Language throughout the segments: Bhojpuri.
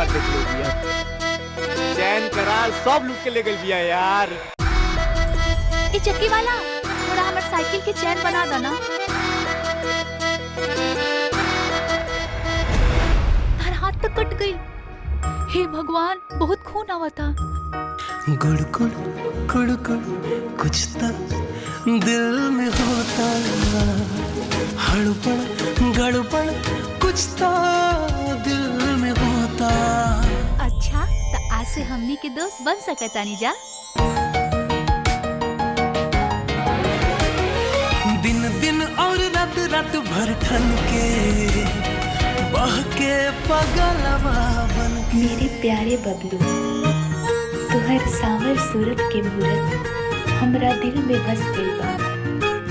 बार देख लो बिया। चैन करार सब लूट के ले गई बिया यार। ए चक्की वाला, थोड़ा हमार साइकिल की चैन बना दो ना। तार हाथ तक कट गई। हे भगवान, बहुत खून आवा था। गुड़गुड़ गुड़गुड़ कुछ तो दिल में होता, हड़बड़ गड़बड़ कुछ तो दिल में होता। अच्छा, तो आज से हमनी के दोस्त बन सकतानी जा। दिन दिन और रात रात भर ठन के बह के पगलवा बन के। मेरे प्यारे बबलू, तुहर सावर सूरत के मूरत हमरा दिल में बस गइल बा।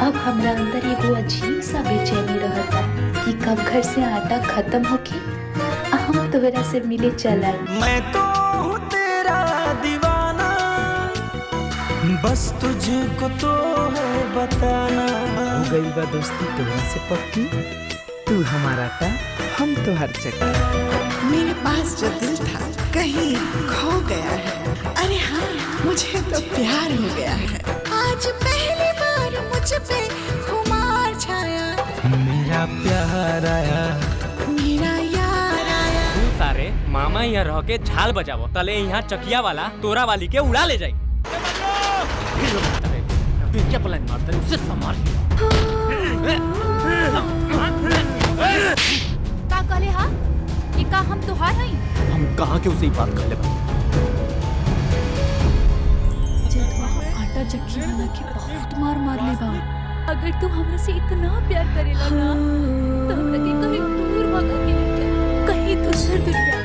अब हमरा अंदर एगो अजीब सा बेचैनी रहता कि कब घर से आटा खत्म होके हम तोहरा से मिले चला। मैं तो हूँ तेरा दीवाना, बस तुझको तो है बताना। हो गई बा दोस्ती तोहरा से पक्की, तू हमारा टा हम तो हर चक्की। मेरे पास जो दिल था कहीं खो गया है। अरे हाँ, मुझे तो प्यार हो गया है। आज पहली बार मुझ पे खुमार छाया। मेरा प्यार आया, मेरा यार आया। तू सारे मामा यहाँ रह के झाल बजावो, तले यहाँ चकिया वाला तोरा वाली के उड़ा ले जाई। क्या प्लान मारते हैं, उससे संभाल। का कहले हा? ये का हम तुहार हई? हम कहाँ के उसे ही बात कर ले। जदवा आटा चक्की वाला के बहुत मार ले बा। अगर तू हमरा से इतना प्यार करेला ना, तो हमरा के कहीं दूर भगा के ले जा, कहीं दूसर दुनिया।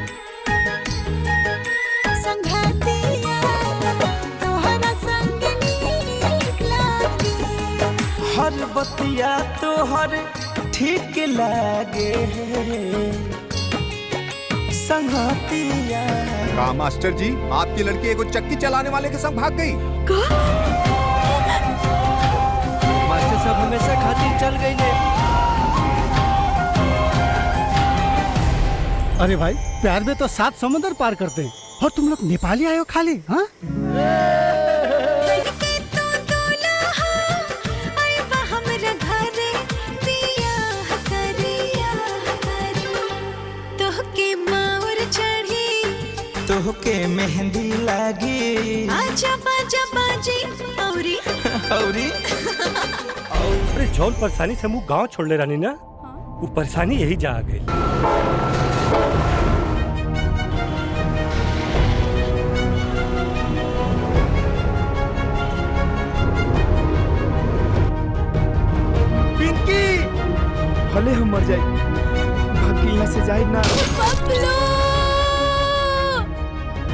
संगतिया तोहरा संग नीक लागे। हर बतिया तो हर ठीक लागे। संगतिया कहा मास्टर जी, आपकी लड़की एगो चक्की चलाने वाले के संग भाग गई। मास्टर साहब हमेशा खातिर चल गई ने। अरे भाई, प्यार में तो 7 समुद्र पार करते हैं और तुम लोग नेपाली आए हो खाली। हाँ, तोहके मेहंदी लागी। आजा बाजा बाजी औरी औरी अरे जौन परेशानी से मुँह गाँव छोड़ले रानी ना, वो परेशानी यही जा आ गई। पिंकी, भले हम मर जाए, भाग्य यहाँ से जाए ना।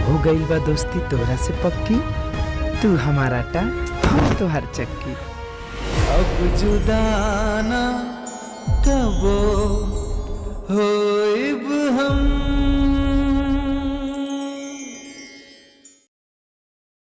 हो गई बा दोस्ती तोहरा से पक्की, तू हमारा टा हम तो हर चक्की। अब जुदाना कबो होइब हम